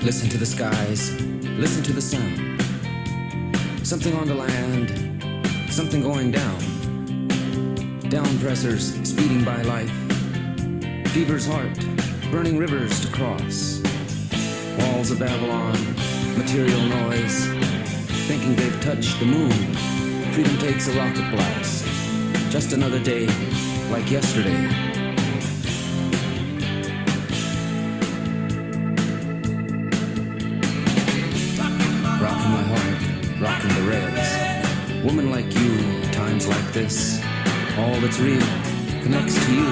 Listen to the skies, listen to the sound. Something on the land, something going down. Down pressers speeding by life. Fever's heart, burning rivers to cross. Walls of Babylon, material noise. Thinking they've touched the moon. Freedom takes a rocket blast. Just another day, like yesterday. Rocking my heart, rocking the reds. Woman like you, times like this. All that's real connects to you.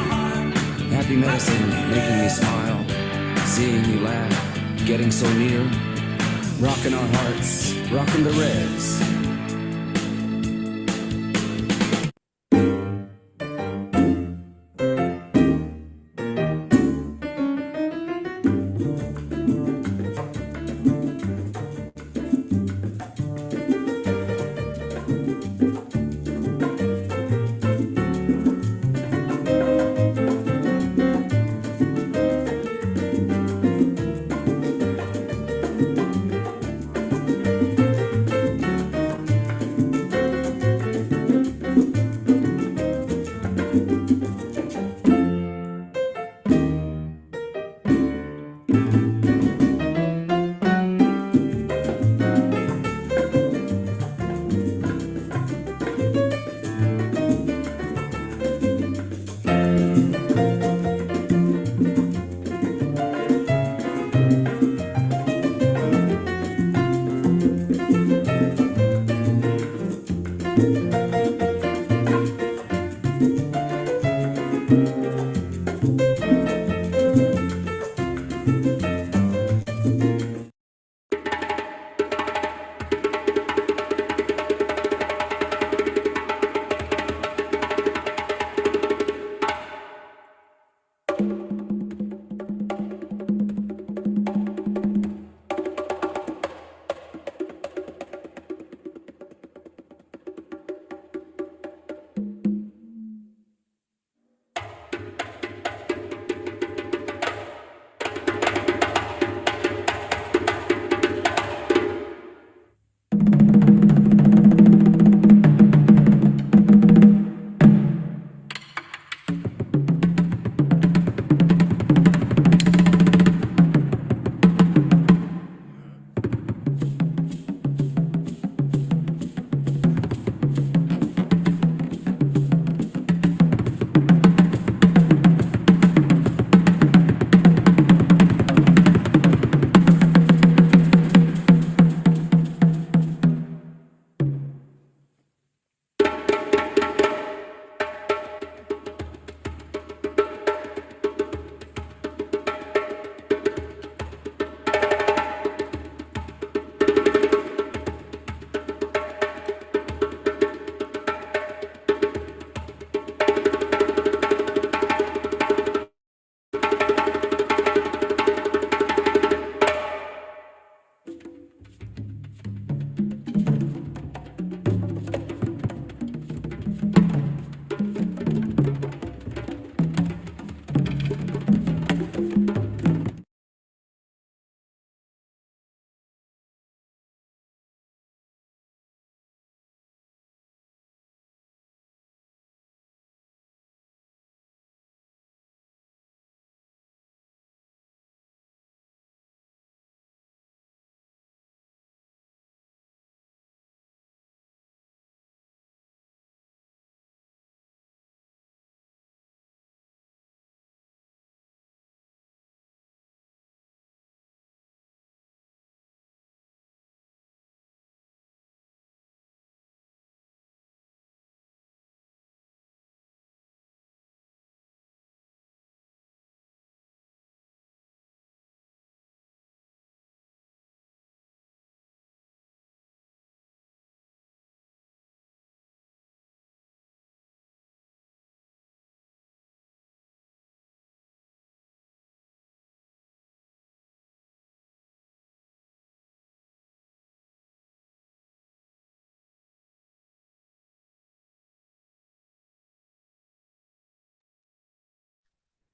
Happy medicine, making me smile. Seeing you laugh, getting so near. Rocking our hearts, rocking the reds.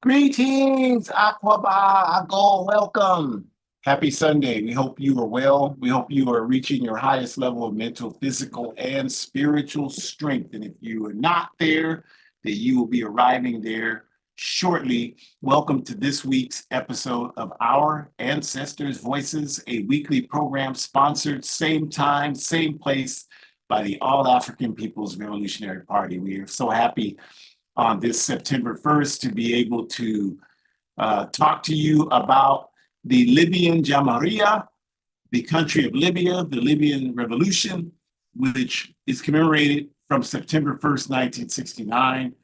Greetings, Aquaba, Ago, welcome. Happy Sunday. We hope you are well. We hope you are reaching your highest level of mental, physical, and spiritual strength. And if you are not there, that you will be arriving there shortly. Welcome to this week's episode of Our Ancestors' Voices, a weekly program sponsored same time, same place by the All African People's Revolutionary Party. We are so happy on this September 1st to be able to talk to you about the Libyan Jamahiriya, the country of Libya, the Libyan Revolution, which is commemorated from September 1st, 1969.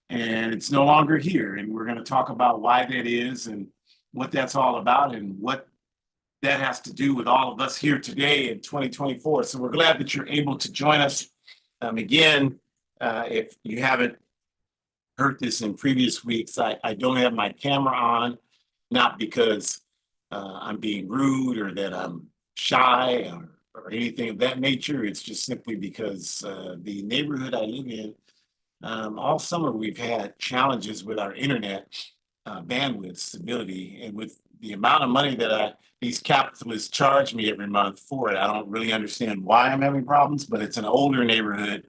And it's no longer here. And we're going to talk about why that is and what that's all about and what that has to do with all of us here today in 2024. So we're glad that you're able to join us. Again, if you haven't heard this in previous weeks, I don't have my camera on, not because I'm being rude or that I'm shy or anything of that nature. It's just simply because the neighborhood I live in, all summer we've had challenges with our internet bandwidth stability, and with the amount of money that these capitalists charge me every month for it, I don't really understand why I'm having problems, but it's an older neighborhood.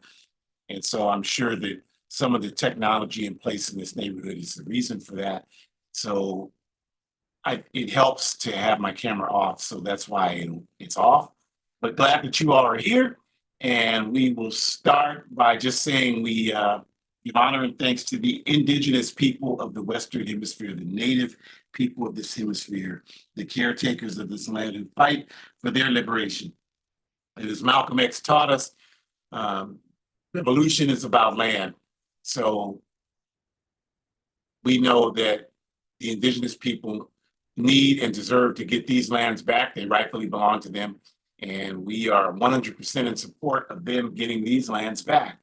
And so I'm sure that some of the technology in place in this neighborhood is the reason for that. So it helps to have my camera off, so that's why it's off. But glad that you all are here, and we will start by just saying we give honor and thanks to the indigenous people of the Western Hemisphere, the native people of this hemisphere, the caretakers of this land who fight for their liberation. And as Malcolm X taught us, revolution is about land. So we know that the indigenous people need and deserve to get these lands back. They rightfully belong to them. And we are 100% in support of them getting these lands back.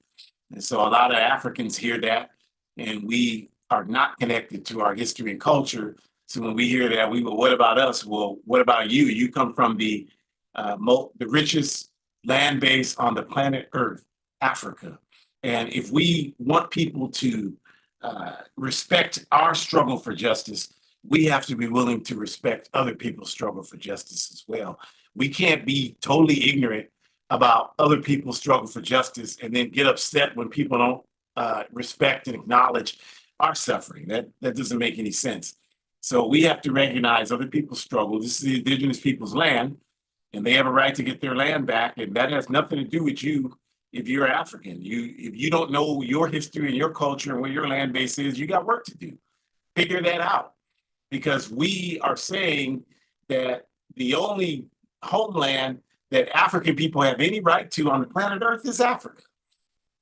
And so a lot of Africans hear that, and we are not connected to our history and culture. So when we hear that, we go, what about us? Well, what about you? You come from the richest land base on the planet Earth, Africa. And if we want people to respect our struggle for justice, we have to be willing to respect other people's struggle for justice as well. We can't be totally ignorant about other people's struggle for justice and then get upset when people don't respect and acknowledge our suffering. That doesn't make any sense. So we have to recognize other people's struggle. This is the indigenous people's land, and they have a right to get their land back. And that has nothing to do with you if you're African. If you don't know your history and your culture and where your land base is, you got work to do. Figure that out. Because we are saying that the only homeland that African people have any right to on the planet Earth is Africa.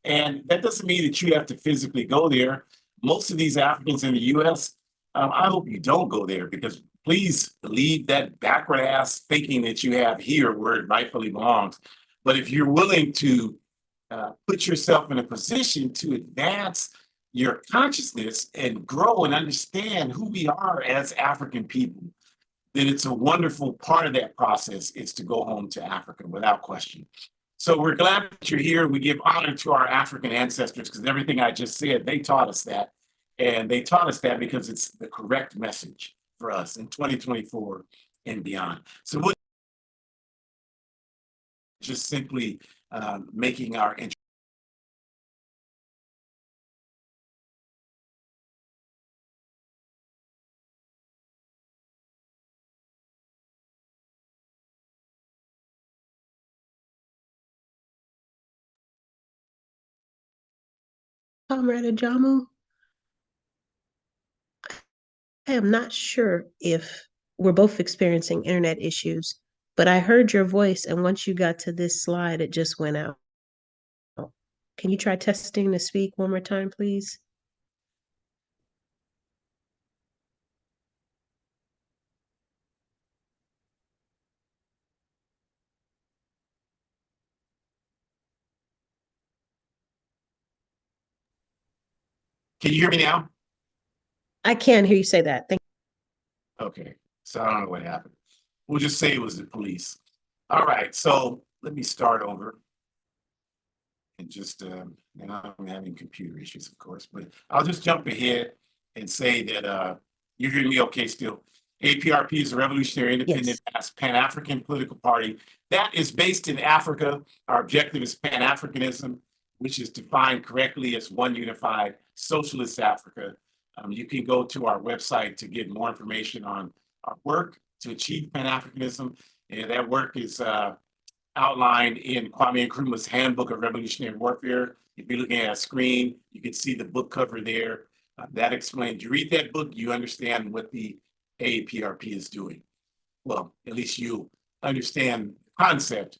And that doesn't mean that you have to physically go there. Most of these Africans in the US, I hope you don't go there, because please leave that backward ass thinking that you have here where it rightfully belongs. But if you're willing to put yourself in a position to advance your consciousness and grow and understand who we are as African people, then it's a wonderful part of that process is to go home to Africa without question. So we're glad that you're here. We give honor to our African ancestors, because everything I just said, they taught us that. And they taught us that because it's the correct message for us in 2024 and beyond. So we're just simply making our intro. Comrade Ajamu, I am not sure if we're both experiencing internet issues, but I heard your voice, and once you got to this slide, it just went out. Can you try testing to speak one more time, please? Can you hear me now? I can hear you say that. Thank Okay, so I don't know what happened. We'll just say it was the police. All right, so let me start over. And just, now I'm having computer issues, of course, but I'll just jump ahead and say that you're hearing me okay still. APRP is a revolutionary independent Pan-African political party that is based in Africa. Our objective is Pan-Africanism, which is defined correctly as one unified socialist Africa. You can go to our website to get more information on our work to achieve Pan-Africanism. And that work is outlined in Kwame Nkrumah's Handbook of Revolutionary Warfare. If you're looking at a screen, you can see the book cover there. That explains, you read that book, you understand what the AAPRP is doing. Well, at least you understand the concept.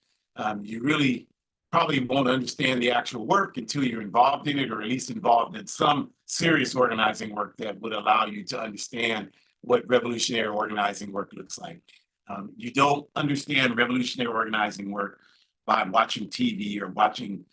You really probably won't understand the actual work until you're involved in it, or at least involved in some serious organizing work that would allow you to understand what revolutionary organizing work looks like. You don't understand revolutionary organizing work by watching TV or watching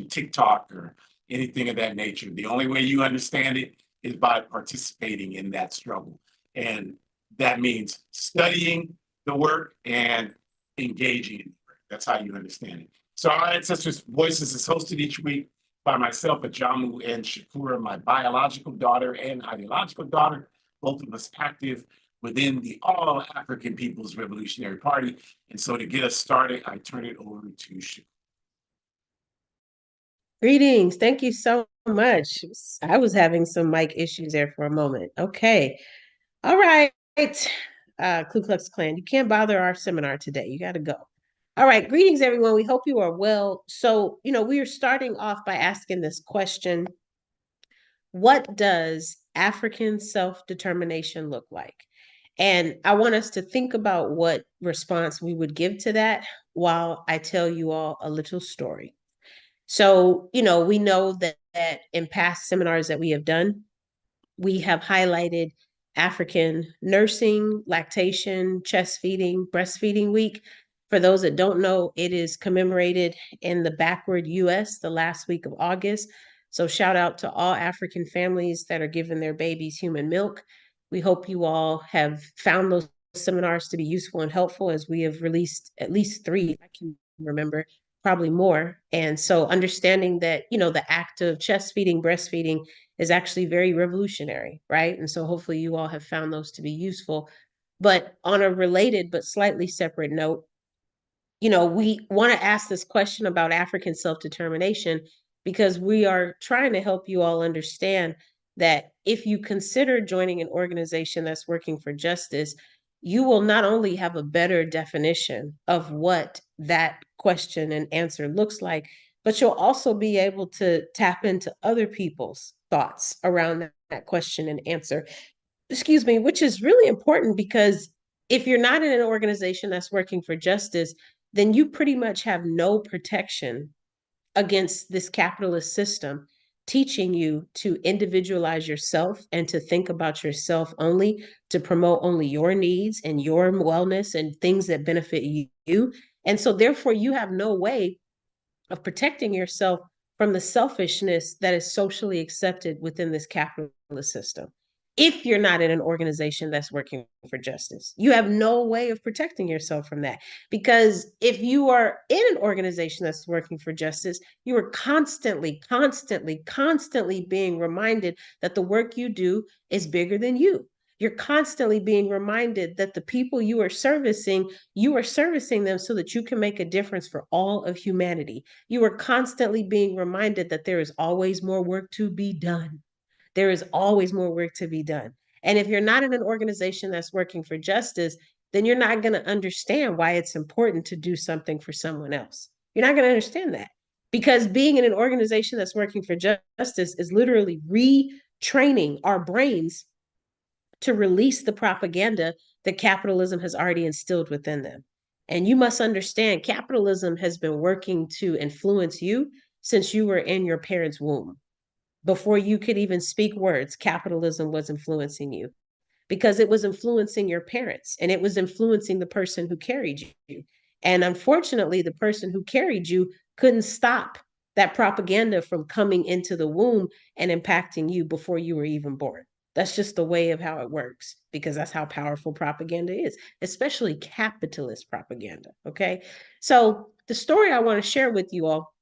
TikTok or anything of that nature. The only way you understand it is by participating in that struggle. And that means studying the work and engaging in the work. That's how you understand it. So our Ancestors Voices is hosted each week by myself, Ajamu, and Shakura, my biological daughter and ideological daughter, both of us active within the All African People's Revolutionary Party. And so to get us started, I turn it over to Shakura. Greetings. Thank you so much. I was having some mic issues there for a moment. Okay. All right. Ku Klux Klan, you can't bother our seminar today. You got to go. All right. Greetings, everyone. We hope you are well. So, we are starting off by asking this question. What does African self-determination look like? And I want us to think about what response we would give to that while I tell you all a little story. So, we know that in past seminars that we have done, we have highlighted African nursing, lactation, chest feeding, breastfeeding week. For those that don't know, it is commemorated in the backward US the last week of August. So shout out to all African families that are giving their babies human milk. We hope you all have found those seminars to be useful and helpful, as we have released at least 3, I can remember, probably more. And so understanding that, the act of chest feeding, breastfeeding is actually very revolutionary, right? And so hopefully you all have found those to be useful. But on a related but slightly separate note, we want to ask this question about African self-determination because we are trying to help you all understand that if you consider joining an organization that's working for justice, you will not only have a better definition of what that question and answer looks like, but you'll also be able to tap into other people's thoughts around that question and answer. Excuse me, which is really important because if you're not in an organization that's working for justice, then you pretty much have no protection against this capitalist system teaching you to individualize yourself and to think about yourself only, to promote only your needs and your wellness and things that benefit you. And so therefore you have no way of protecting yourself from the selfishness that is socially accepted within this capitalist system. If you're not in an organization that's working for justice, you have no way of protecting yourself from that. Because if you are in an organization that's working for justice, you are constantly being reminded that the work you do is bigger than you. You're constantly being reminded that the people you are servicing them so that you can make a difference for all of humanity. You are constantly being reminded that there is always more work to be done. There is always more work to be done. And if you're not in an organization that's working for justice, then you're not going to understand why it's important to do something for someone else. You're not going to understand that. Because being in an organization that's working for justice is literally retraining our brains to release the propaganda that capitalism has already instilled within them. And you must understand, capitalism has been working to influence you since you were in your parents' womb. Before you could even speak words, capitalism was influencing you because it was influencing your parents and it was influencing the person who carried you. And unfortunately, the person who carried you couldn't stop that propaganda from coming into the womb and impacting you before you were even born. That's just the way of how it works, because that's how powerful propaganda is, especially capitalist propaganda. Okay. So the story I want to share with you all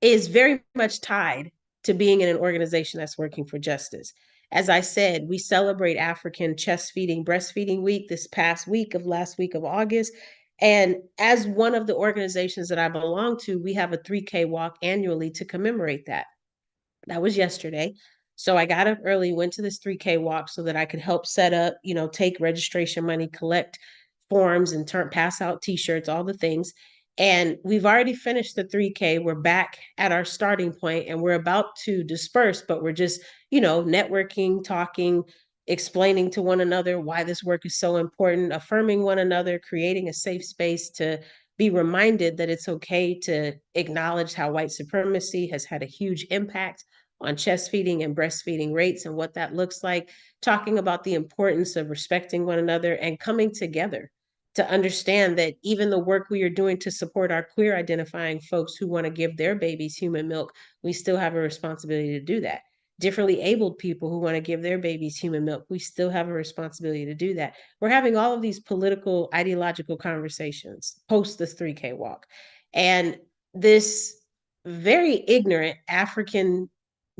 is very much tied to being in an organization that's working for justice. As I said, we celebrate African chest feeding, breastfeeding week this past week of last week of August. And as one of the organizations that I belong to, we have a 3K walk annually to commemorate that. That was yesterday. So I got up early, went to this 3K walk so that I could help set up, take registration money, collect forms and pass out t-shirts, all the things. And we've already finished the 3K. We're back at our starting point and we're about to disperse, but we're just, networking, talking, explaining to one another why this work is so important, affirming one another, creating a safe space to be reminded that it's okay to acknowledge how white supremacy has had a huge impact on chest feeding and breastfeeding rates and what that looks like, talking about the importance of respecting one another and coming together to understand that even the work we are doing to support our queer identifying folks who want to give their babies human milk, we still have a responsibility to do that. Differently abled people who want to give their babies human milk, we still have a responsibility to do that. We're having all of these political, ideological conversations post this 3K walk. And this very ignorant African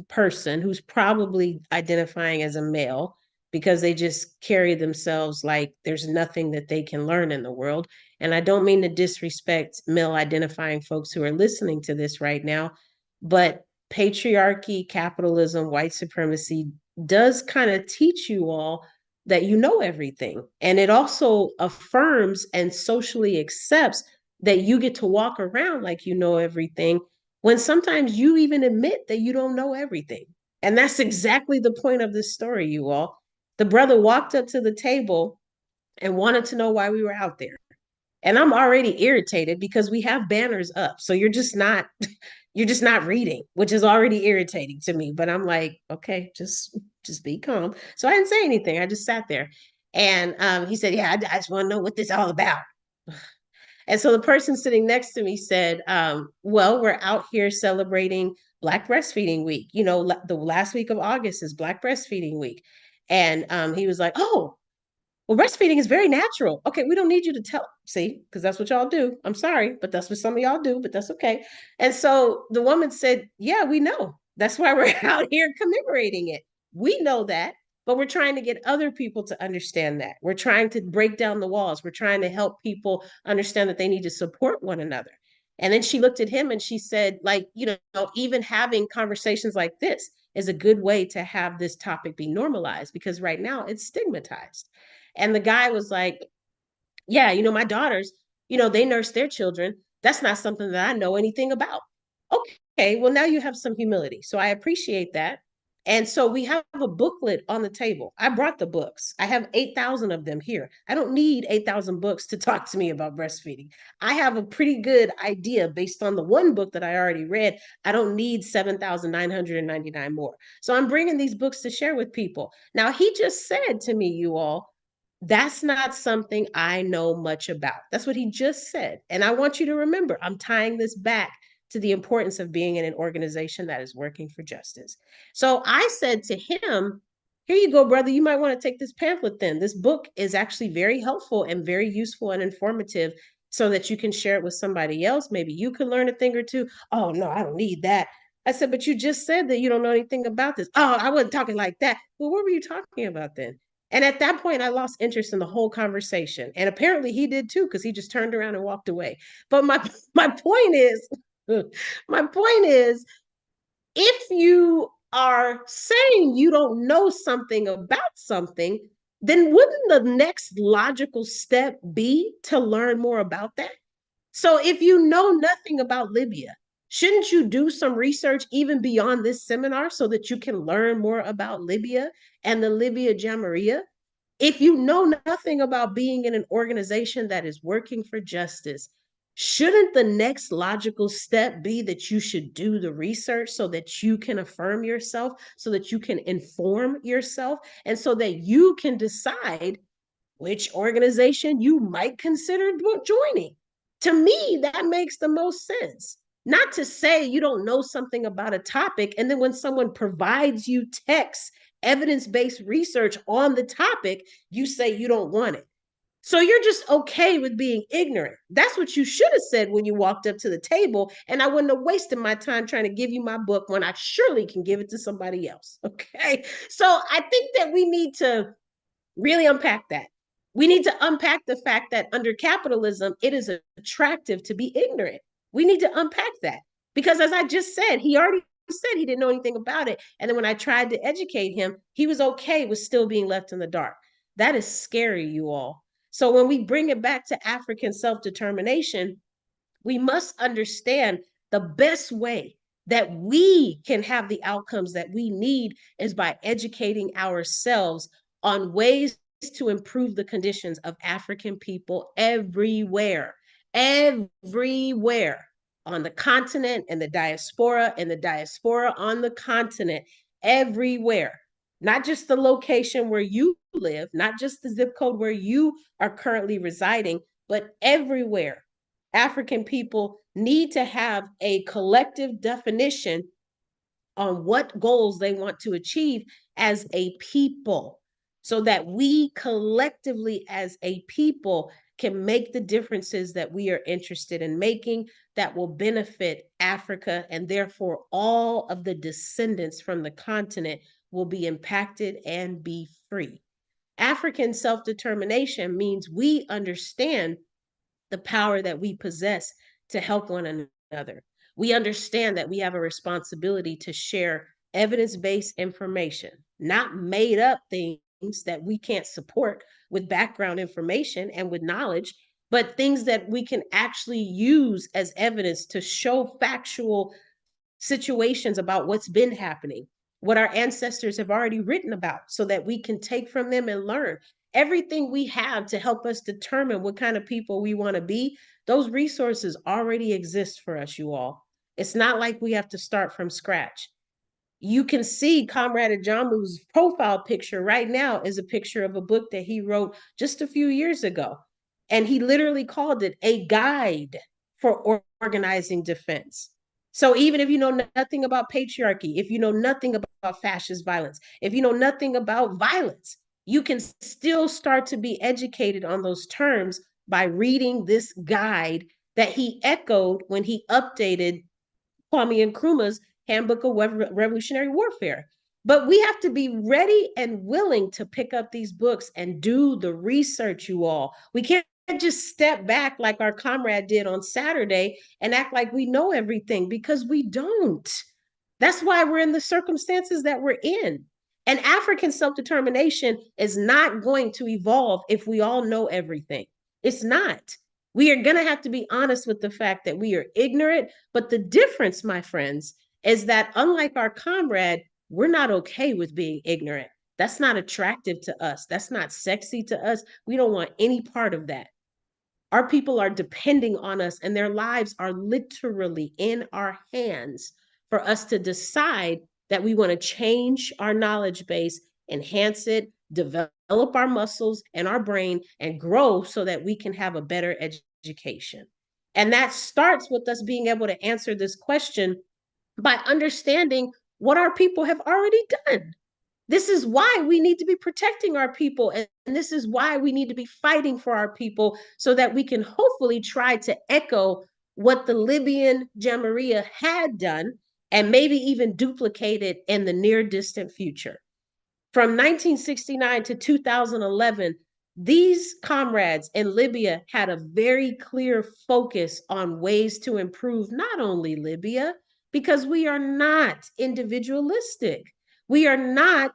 person who's probably identifying as a male because they just carry themselves like there's nothing that they can learn in the world. And I don't mean to disrespect male identifying folks who are listening to this right now, but patriarchy, capitalism, white supremacy does kind of teach you all that you know everything. And it also affirms and socially accepts that you get to walk around like you know everything when sometimes you even admit that you don't know everything. And that's exactly the point of this story, you all. The brother walked up to the table and wanted to know why we were out there. And I'm already irritated because we have banners up. So you're just not reading, which is already irritating to me. But I'm like, okay, just be calm. So I didn't say anything. I just sat there. And he said, yeah, I just want to know what this is all about. And so the person sitting next to me said, well, we're out here celebrating Black Breastfeeding Week. The last week of August is Black Breastfeeding Week. And he was like, oh, well, breastfeeding is very natural. Okay, we don't need you to see, because that's what y'all do. I'm sorry, but that's what some of y'all do, but that's okay. And so the woman said, yeah, we know. That's why we're out here commemorating it. We know that, but we're trying to get other people to understand that. We're trying to break down the walls. We're trying to help people understand that they need to support one another. And then she looked at him and she said, like, even having conversations like this is a good way to have this topic be normalized because right now it's stigmatized. And the guy was like, yeah, my daughters, they nurse their children. That's not something that I know anything about. Okay, well, now you have some humility. So I appreciate that. And so we have a booklet on the table. I brought the books. I have 8,000 of them here. I don't need 8,000 books to talk to me about breastfeeding. I have a pretty good idea based on the one book that I already read. I don't need 7,999 more. So I'm bringing these books to share with people. Now, he just said to me, you all, that's not something I know much about. That's what he just said. And I want you to remember, I'm tying this back to the importance of being in an organization that is working for justice. So I said to him, here you go, brother. You might want to take this pamphlet then. This book is actually very helpful and very useful and informative so that you can share it with somebody else. Maybe you can learn a thing or two. Oh, no, I don't need that. I said, but you just said that you don't know anything about this. Oh, I wasn't talking like that. Well, what were you talking about then? And at that point, I lost interest in the whole conversation. And apparently he did too, because he just turned around and walked away. But my point is, my point is, if you are saying you don't know something about something, then wouldn't the next logical step be to learn more about that? So if you know nothing about Libya, shouldn't you do some research even beyond this seminar so that you can learn more about Libya and the Libya Jamahiriya? If you know nothing about being in an organization that is working for justice, shouldn't the next logical step be that you should do the research so that you can affirm yourself, so that you can inform yourself, and so that you can decide which organization you might consider joining? To me, that makes the most sense. Not to say you don't know something about a topic, and then when someone provides you text, evidence-based research on the topic, you say you don't want it. So you're just okay with being ignorant. That's what you should have said when you walked up to the table, and I wouldn't have wasted my time trying to give you my book when I surely can give it to somebody else. Okay. So I think that we need to really unpack that. We need to unpack the fact that under capitalism, it is attractive to be ignorant. We need to unpack that because, as I just said, he already said he didn't know anything about it. And then when I tried to educate him, he was okay with still being left in the dark. That is scary, you all. So when we bring it back to African self determination, we must understand the best way that we can have the outcomes that we need is by educating ourselves on ways to improve the conditions of African people everywhere, everywhere on the continent and the diaspora on the continent, everywhere. Not just the location where you live, not just the zip code where you are currently residing, but everywhere. African people need to have a collective definition on what goals they want to achieve as a people so that we collectively as a people can make the differences that we are interested in making that will benefit Africa, and therefore all of the descendants from the continent will be impacted and be free. African self-determination means we understand the power that we possess to help one another. We understand that we have a responsibility to share evidence-based information, not made up things that we can't support with background information and with knowledge, but things that we can actually use as evidence to show factual situations about what's been happening, what our ancestors have already written about, so that we can take from them and learn. Everything we have to help us determine what kind of people we want to be, those resources already exist for us, you all. It's not like we have to start from scratch. You can see Comrade Ajamu's profile picture right now is a picture of a book that he wrote just a few years ago. And he literally called it a guide for organizing defense. So even if you know nothing about patriarchy, if you know nothing about fascist violence, if you know nothing about violence, you can still start to be educated on those terms by reading this guide that he echoed when he updated Kwame Nkrumah's Handbook of Revolutionary Warfare. But we have to be ready and willing to pick up these books and do the research, you all. We can't just step back like our comrade did on Saturday and act like we know everything, because we don't. That's why we're in the circumstances that we're in. And African self-determination is not going to evolve if we all know everything. It's not. We are going to have to be honest with the fact that we are ignorant. But the difference, my friends, is that unlike our comrade, we're not okay with being ignorant. That's not attractive to us. That's not sexy to us. We don't want any part of that. Our people are depending on us, and their lives are literally in our hands for us to decide that we want to change our knowledge base, enhance it, develop our muscles and our brain, and grow so that we can have a better education. And that starts with us being able to answer this question by understanding what our people have already done. This is why we need to be protecting our people. And this is why we need to be fighting for our people so that we can hopefully try to echo what the Libyan Jamahiriya had done and maybe even duplicate it in the near distant future. From 1969 to 2011, these comrades in Libya had a very clear focus on ways to improve not only Libya, because we are not individualistic. We are not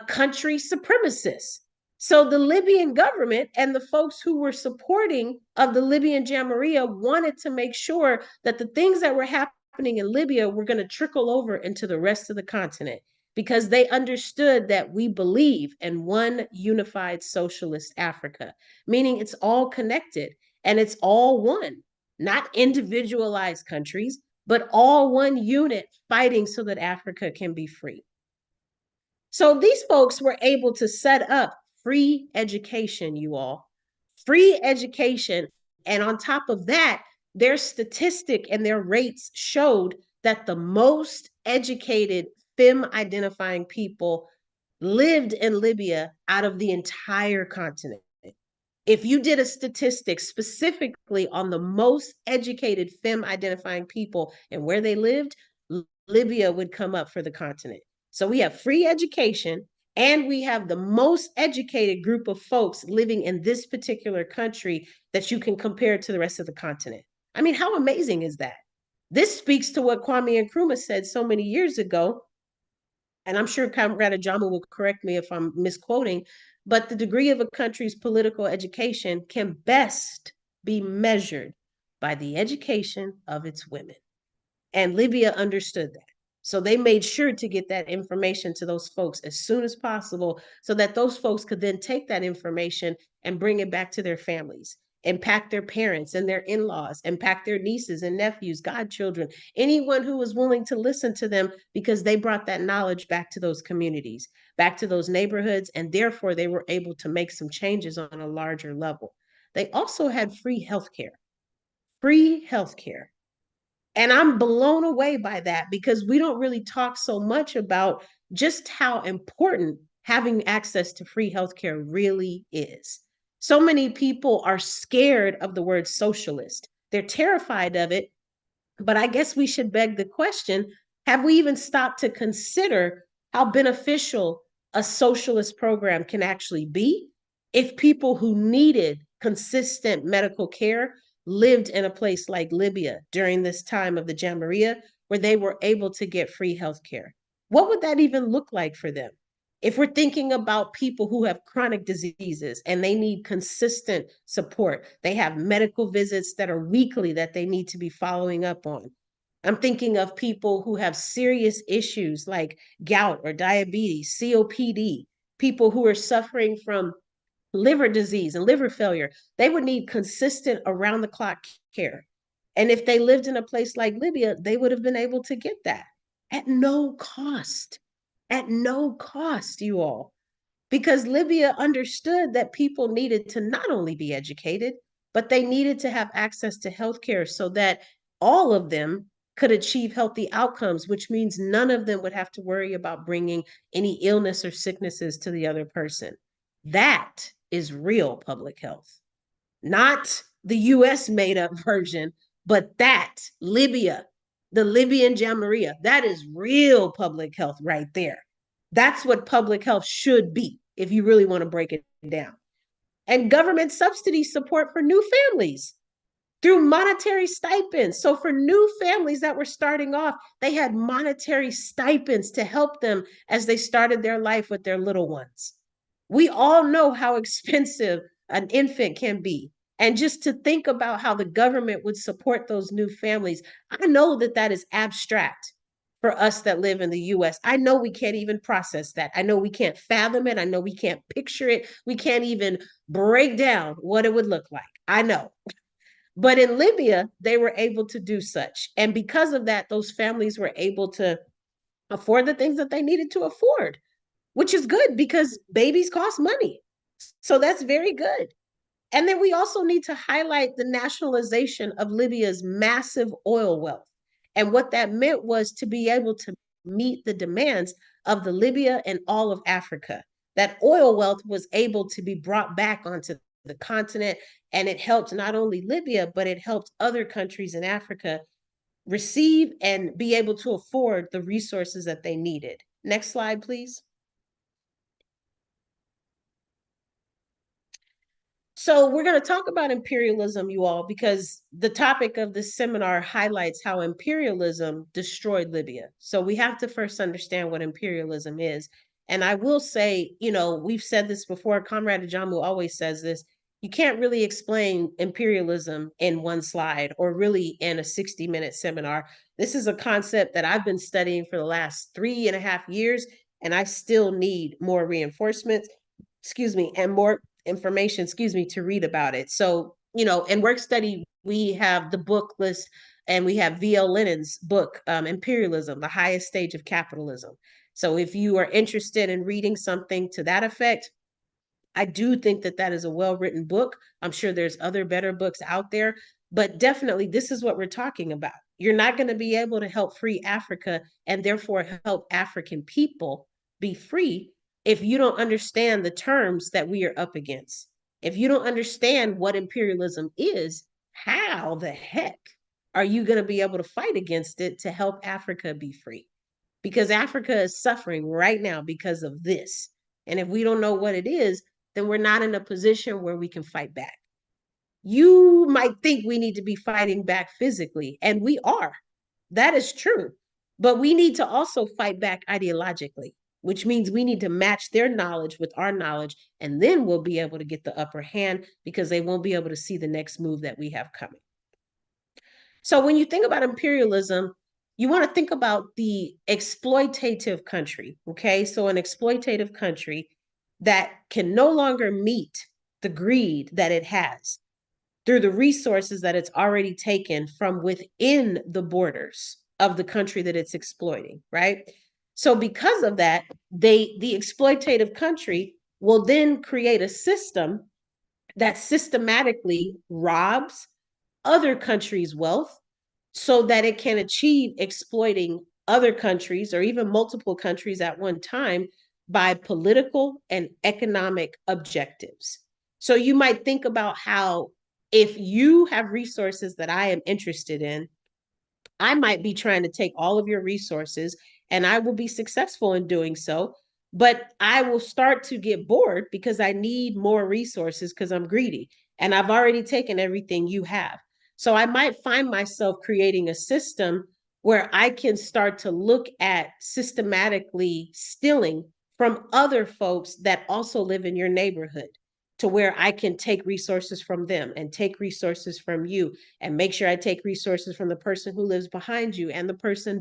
country supremacists. So the Libyan government and the folks who were supporting of the Libyan Jamahiriya wanted to make sure that the things that were happening in Libya were going to trickle over into the rest of the continent, because they understood that we believe in one unified socialist Africa, meaning it's all connected and it's all one, not individualized countries, but all one unit fighting so that Africa can be free. So these folks were able to set up free education, you all, free education. And on top of that, their statistic and their rates showed that the most educated FEM identifying people lived in Libya out of the entire continent. If you did a statistic specifically on the most educated femme identifying people and where they lived, Libya would come up for the continent. So we have free education and we have the most educated group of folks living in this particular country that you can compare to the rest of the continent. I mean, how amazing is that? This speaks to what Kwame Nkrumah said so many years ago, and I'm sure Comrade Ajama will correct me if I'm misquoting, but the degree of a country's political education can best be measured by the education of its women. And Libya understood that. So they made sure to get that information to those folks as soon as possible so that those folks could then take that information and bring it back to their families, impact their parents and their in-laws, impact their nieces and nephews, godchildren, anyone who was willing to listen to them because they brought that knowledge back to those communities, back to those neighborhoods, and therefore they were able to make some changes on a larger level. They also had free healthcare. Free healthcare. And I'm blown away by that because we don't really talk so much about just how important having access to free healthcare really is. So many people are scared of the word socialist. They're terrified of it. But I guess we should beg the question, have we even stopped to consider how beneficial a socialist program can actually be if people who needed consistent medical care lived in a place like Libya during this time of the Jamahiriya, where they were able to get free healthcare? What would that even look like for them? If we're thinking about people who have chronic diseases and they need consistent support, they have medical visits that are weekly that they need to be following up on. I'm thinking of people who have serious issues like gout or diabetes, COPD, people who are suffering from liver disease and liver failure. They would need consistent around the clock care. And if they lived in a place like Libya, they would have been able to get that at no cost. At no cost, you all. Because Libya understood that people needed to not only be educated, but they needed to have access to healthcare so that all of them could achieve healthy outcomes, which means none of them would have to worry about bringing any illness or sicknesses to the other person. That is real public health, not the US made up version, but that Libya, the Libyan Jamahiriya, that is real public health right there. That's what public health should be if you really want to break it down. And government subsidy support for new families through monetary stipends. So for new families that were starting off, they had monetary stipends to help them as they started their life with their little ones. We all know how expensive an infant can be. And just to think about how the government would support those new families, I know that that is abstract for us that live in the US. I know we can't even process that. I know we can't fathom it. I know we can't picture it. We can't even break down what it would look like. I know. But in Libya, they were able to do such. And because of that, those families were able to afford the things that they needed to afford, which is good because babies cost money. So that's very good. And then we also need to highlight the nationalization of Libya's massive oil wealth. And what that meant was to be able to meet the demands of the Libya and all of Africa. That oil wealth was able to be brought back onto the continent, and it helped not only Libya, but it helped other countries in Africa receive and be able to afford the resources that they needed. Next slide, please. So we're going to talk about imperialism, you all, because the topic of this seminar highlights how imperialism destroyed Libya. So we have to first understand what imperialism is. And I will say, you know, we've said this before, Comrade Ajamu always says this, you can't really explain imperialism in one slide or really in a 60-minute seminar. This is a concept that I've been studying for the last 3.5 years, and I still need more reinforcements, and more information, to read about it. So, you know, in work study, we have the book list and we have V.L. Lenin's book, Imperialism, the Highest Stage of Capitalism. So if you are interested in reading something to that effect, I do think that that is a well-written book. I'm sure there's other better books out there, but definitely this is what we're talking about. You're not going to be able to help free Africa and therefore help African people be free if you don't understand the terms that we are up against. If you don't understand what imperialism is, how the heck are you going to be able to fight against it to help Africa be free? Because Africa is suffering right now because of this. And if we don't know what it is, then we're not in a position where we can fight back. You might think we need to be fighting back physically, and we are. That is true. But we need to also fight back ideologically, which means we need to match their knowledge with our knowledge, and then we'll be able to get the upper hand because they won't be able to see the next move that we have coming. So when you think about imperialism, you want to think about the exploitative country, okay? So an exploitative country that can no longer meet the greed that it has through the resources that it's already taken from within the borders of the country that it's exploiting, right? So because of that, the exploitative country will then create a system that systematically robs other countries' wealth so that it can achieve exploiting other countries or even multiple countries at one time by political and economic objectives. So you might think about how if you have resources that I am interested in, I might be trying to take all of your resources and I will be successful in doing so. But I will start to get bored because I need more resources because I'm greedy and I've already taken everything you have. So I might find myself creating a system where I can start to look at systematically stealing from other folks that also live in your neighborhood to where I can take resources from them and take resources from you and make sure I take resources from the person who lives behind you and the person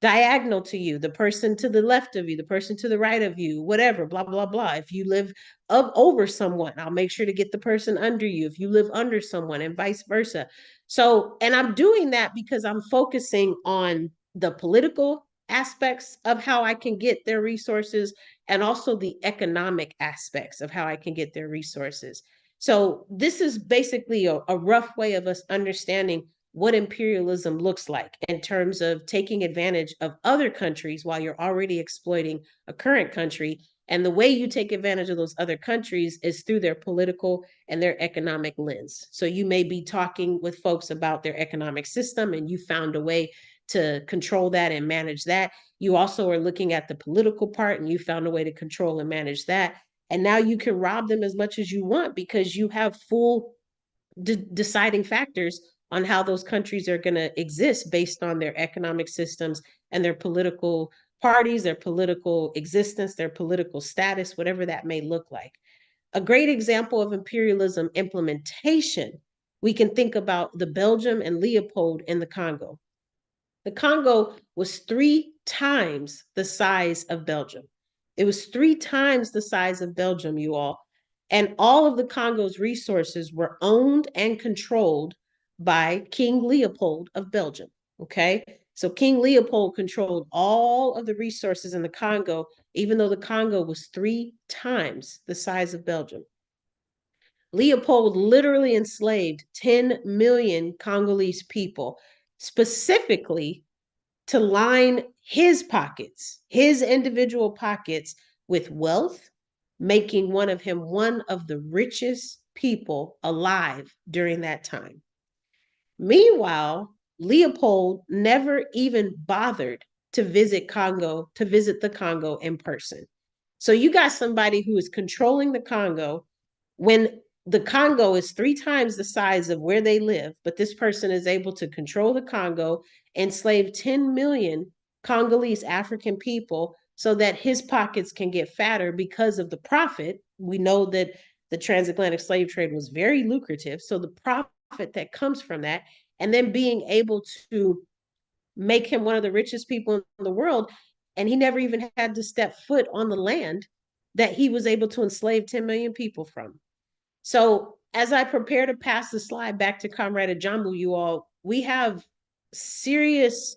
diagonal to you, the person to the left of you, the person to the right of you, whatever, blah, blah, blah. If you live up over someone, I'll make sure to get the person under you. If you live under someone and vice versa. So, and I'm doing that because I'm focusing on the political aspects of how I can get their resources and also the economic aspects of how I can get their resources. So this is basically a rough way of us understanding what imperialism looks like in terms of taking advantage of other countries while you're already exploiting a current country. And the way you take advantage of those other countries is through their political and their economic lens. So you may be talking with folks about their economic system and you found a way to control that and manage that. You also are looking at the political part and you found a way to control and manage that. And now you can rob them as much as you want because you have full deciding factors on how those countries are going to exist based on their economic systems and their political parties, their political existence, their political status, whatever that may look like. A great example of imperialism implementation, we can think about the Belgium and Leopold in the Congo. The Congo was 3 times the size of Belgium. It was 3 times the size of Belgium, you all. And all of the Congo's resources were owned and controlled by King Leopold of Belgium. Okay. So King Leopold controlled all of the resources in the Congo, even though the Congo was 3 times the size of Belgium. Leopold literally enslaved 10 million Congolese people, specifically to line his pockets, his individual pockets with wealth, making one of the richest people alive during that time. Meanwhile, Leopold never even bothered to visit the Congo in person. So you got somebody who is controlling the Congo when the Congo is 3 times the size of where they live, but this person is able to control the Congo, enslave 10 million Congolese African people so that his pockets can get fatter because of the profit. We know that the transatlantic slave trade was very lucrative. So the profit that comes from that, and then being able to make him one of the richest people in the world. And he never even had to step foot on the land that he was able to enslave 10 million people from. So as I prepare to pass the slide back to Comrade Jambu, you all, we have serious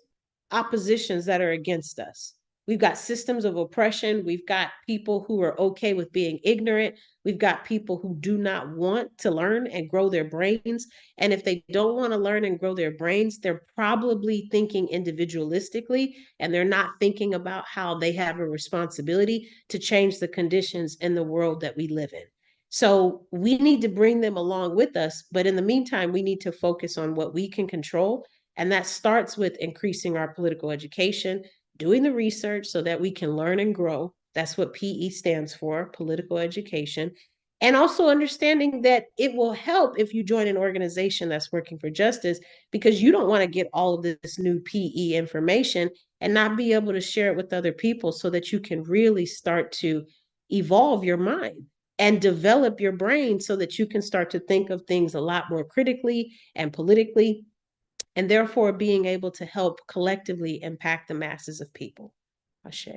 oppositions that are against us. We've got systems of oppression. We've got people who are okay with being ignorant. We've got people who do not want to learn and grow their brains. And if they don't want to learn and grow their brains, they're probably thinking individualistically, and they're not thinking about how they have a responsibility to change the conditions in the world that we live in. So we need to bring them along with us. But in the meantime, we need to focus on what we can control. And that starts with increasing our political education, doing the research so that we can learn and grow. That's what PE stands for, political education. And also understanding that it will help if you join an organization that's working for justice, because you don't want to get all of this new PE information and not be able to share it with other people so that you can really start to evolve your mind and develop your brain so that you can start to think of things a lot more critically and politically, and therefore being able to help collectively impact the masses of people. Ashe.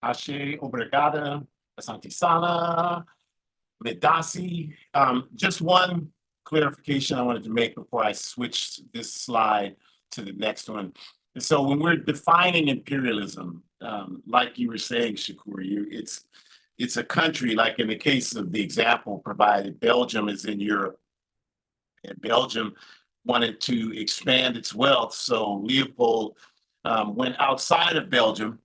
Ashe, obrigada, asante sana, medasi. Just one clarification I wanted to make before I switch this slide to the next one. And so when we're defining imperialism, like you were saying, Shakur, it's a country, like in the case of the example provided, Belgium is in Europe, and Belgium wanted to expand its wealth. So Leopold went outside of Belgium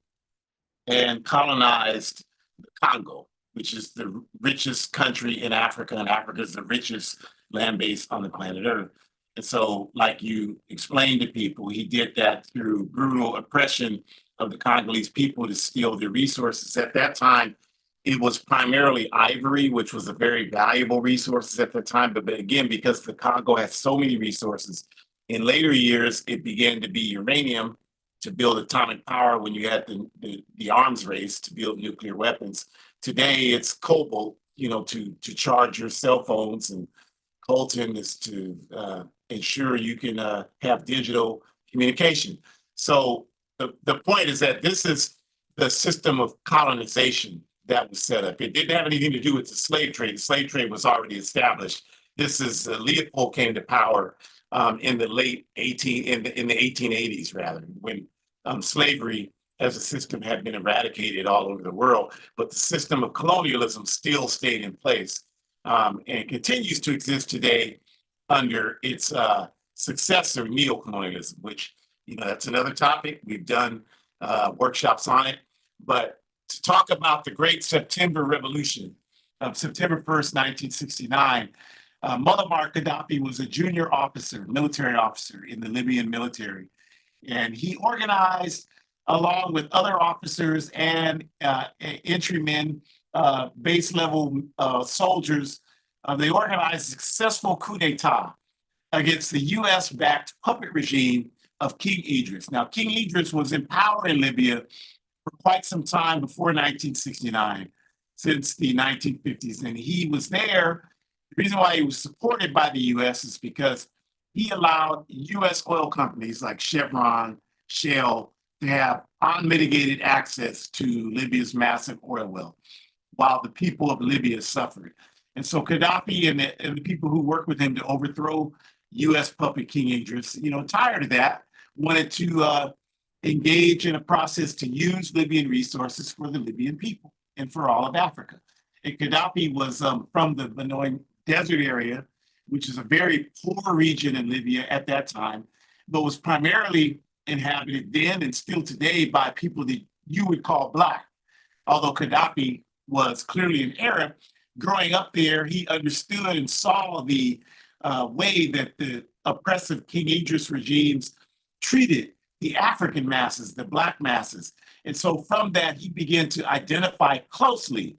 and colonized the Congo, which is the richest country in Africa, and Africa is the richest land base on the planet Earth. And so, like you explained to people, he did that through brutal oppression of the Congolese people to steal their resources. At that time, it was primarily ivory, which was a very valuable resource at the time. But again, because the Congo has so many resources, in later years, it began to be uranium to build atomic power when you had the arms race to build nuclear weapons. Today, it's cobalt, to charge your cell phones, and coltan is to ensure you can have digital communication. So the point is that this is the system of colonization that was set up. It didn't have anything to do with the slave trade. The slave trade was already established. This is Leopold came to power in the 1880s, rather, when slavery as a system had been eradicated all over the world, but the system of colonialism still stayed in place and continues to exist today under its successor, neocolonialism, which, that's another topic. We've done workshops on it. But to talk about the Great September Revolution of September 1st, 1969, Muammar Gaddafi was a junior officer, military officer in the Libyan military. And he organized, along with other officers and entrymen, base level soldiers, they organized a successful coup d'etat against the US-backed puppet regime of King Idris. Now, King Idris was in power in Libya for quite some time before 1969, since the 1950s. And he was there. The reason why he was supported by the US is because he allowed US oil companies like Chevron, Shell, to have unmitigated access to Libya's massive oil wealth, while the people of Libya suffered. And so Gaddafi and the people who worked with him to overthrow US puppet King Idris, tired of that, wanted to engage in a process to use Libyan resources for the Libyan people and for all of Africa. And Gaddafi was from the Manoan Desert area, which is a very poor region in Libya at that time, but was primarily inhabited then and still today by people that you would call Black. Although Gaddafi was clearly an Arab, growing up there, he understood and saw the way that the oppressive King Idris regimes treated the African masses, the Black masses. And so from that, he began to identify closely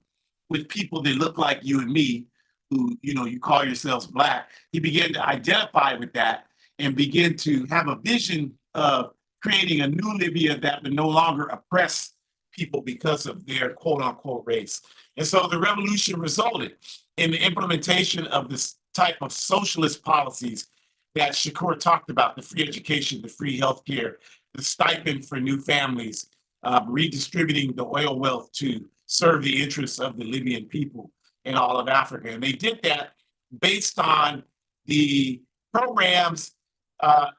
with people that look like you and me, who, you call yourselves Black. He began to identify with that and begin to have a vision of creating a new Libya that would no longer oppress people because of their quote unquote race. And so the revolution resulted in the implementation of this type of socialist policies that Shakur talked about: the free education, the free healthcare, the stipend for new families, redistributing the oil wealth to serve the interests of the Libyan people in all of Africa. And they did that based on the programs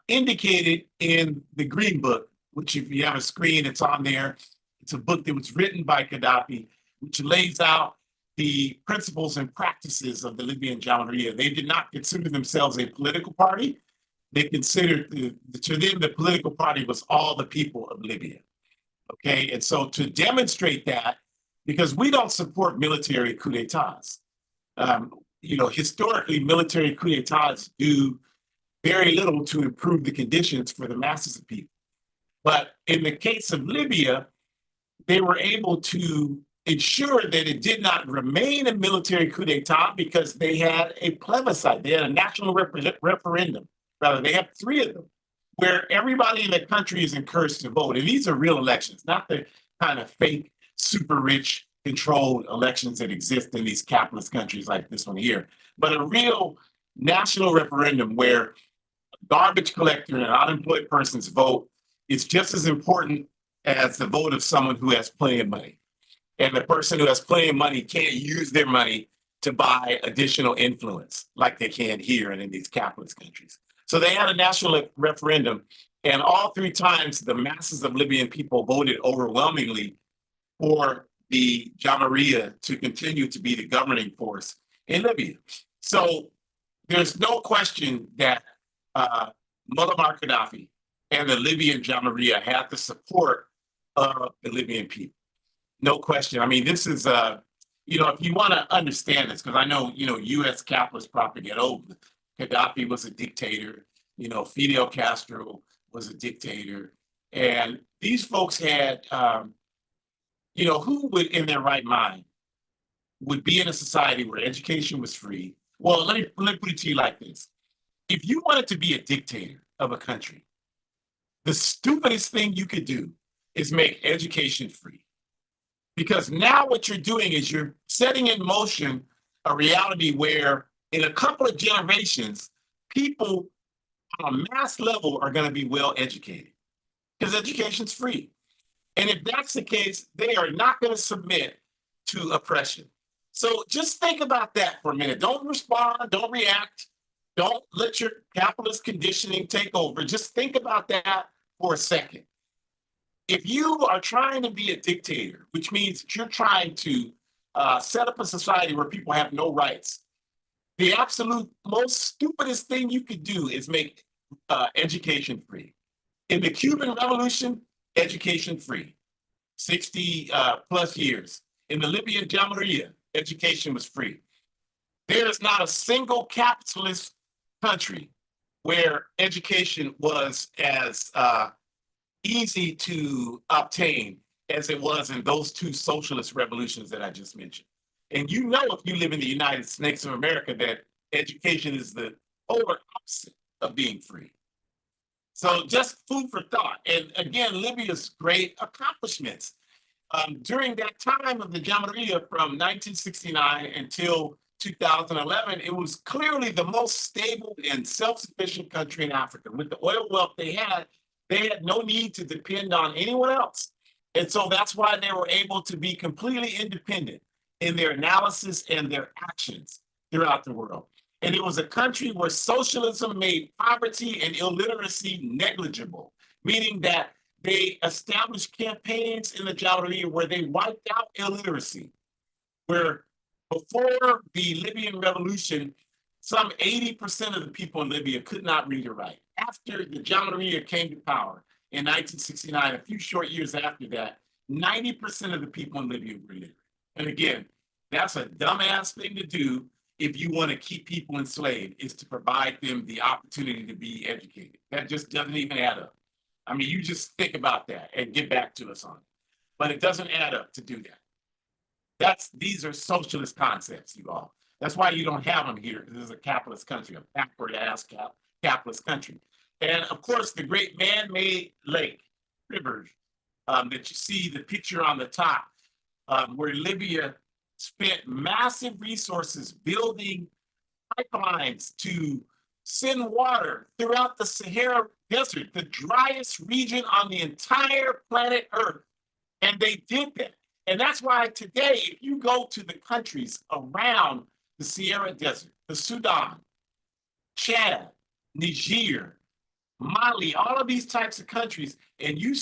indicated in the Green Book which if you have a screen, it's on there. It's a book that was written by Gaddafi, which lays out the principles and practices of the Libyan Jamahiriya. They did not consider themselves a political party. They considered, to them, the political party was all the people of Libya. Okay, and so to demonstrate that, because we don't support military coups d'etats. Historically, military coups d'etats do very little to improve the conditions for the masses of people. But in the case of Libya, they were able to ensure that it did not remain a military coup d'etat because they had a plebiscite. They had a national referendum. Rather, they have 3 of them, where everybody in the country is encouraged to vote. And these are real elections, not the kind of fake, super rich, controlled elections that exist in these capitalist countries like this one here, but a real national referendum where a garbage collector and an unemployed person's vote is just as important as the vote of someone who has plenty of money. And the person who has plenty of money can't use their money to buy additional influence like they can here and in these capitalist countries. So they had a national referendum, and all 3 times the masses of Libyan people voted overwhelmingly for the Jamahiriya to continue to be the governing force in Libya. So there's no question that Muammar Gaddafi and the Libyan Jamahiriya had the support of the Libyan people. No question. I mean, this is, if you want to understand this, because I know, U.S. capitalist propaganda, Gaddafi was a dictator, Fidel Castro was a dictator. And these folks had, who would, in their right mind, would be in a society where education was free? Well, let me put it to you like this. If you wanted to be a dictator of a country, the stupidest thing you could do is make education free. Because now what you're doing is you're setting in motion a reality where in a couple of generations, people on a mass level are going to be well educated because education's free. And if that's the case, they are not going to submit to oppression. So just think about that for a minute. Don't respond, don't react, don't let your capitalist conditioning take over. Just think about that for a second. If you are trying to be a dictator, which means that you're trying to set up a society where people have no rights, the absolute most stupidest thing you could do is make education free. In the Cuban Revolution, education free, 60 plus years. In the Libyan Jamahiriya, education was free. There is not a single capitalist country where education was as easy to obtain as it was in those 2 socialist revolutions that I just mentioned. And if you live in the United States of America, that education is the polar opposite of being free. So just food for thought. And again, Libya's great accomplishments. During that time of the Jamahiriya from 1969 until 2011, it was clearly the most stable and self-sufficient country in Africa. With the oil wealth they had no need to depend on anyone else. And so that's why they were able to be completely independent in their analysis and their actions throughout the world. And it was a country where socialism made poverty and illiteracy negligible, meaning that they established campaigns in the Jamahiriya where they wiped out illiteracy, where before the Libyan Revolution, some 80% of the people in Libya could not read or write. After the Jamahiriya came to power in 1969, a few short years after that, 90% of the people in Libya were literate. And again, that's a dumbass thing to do if you want to keep people enslaved, is to provide them the opportunity to be educated. That just doesn't even add up. I mean, you just think about that and get back to us on it. But it doesn't add up to do that. These are socialist concepts, you all. That's why you don't have them here. This is a capitalist country, a backward-ass capitalist country. And of course, the great man-made lake, rivers, that you see the picture on the top, where Libya spent massive resources building pipelines to send water throughout the Sahara Desert, the driest region on the entire planet Earth. And they did that. And that's why today, if you go to the countries around the Sahara Desert, the Sudan, Chad, Niger, Mali, all of these types of countries, and you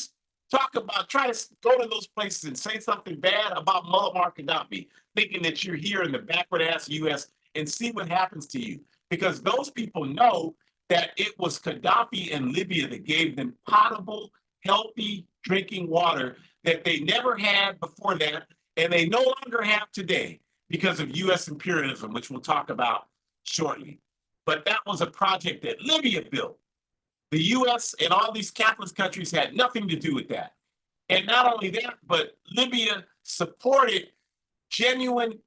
talk about, try to go to those places and say something bad about Muammar Gaddafi, thinking that you're here in the backward ass US, and see what happens to you. Because those people know that it was Gaddafi and Libya that gave them potable, healthy drinking water that they never had before that, and they no longer have today because of US imperialism, which we'll talk about shortly. But that was a project that Libya built. The US and all these capitalist countries had nothing to do with that. And not only that, but Libya supported genuine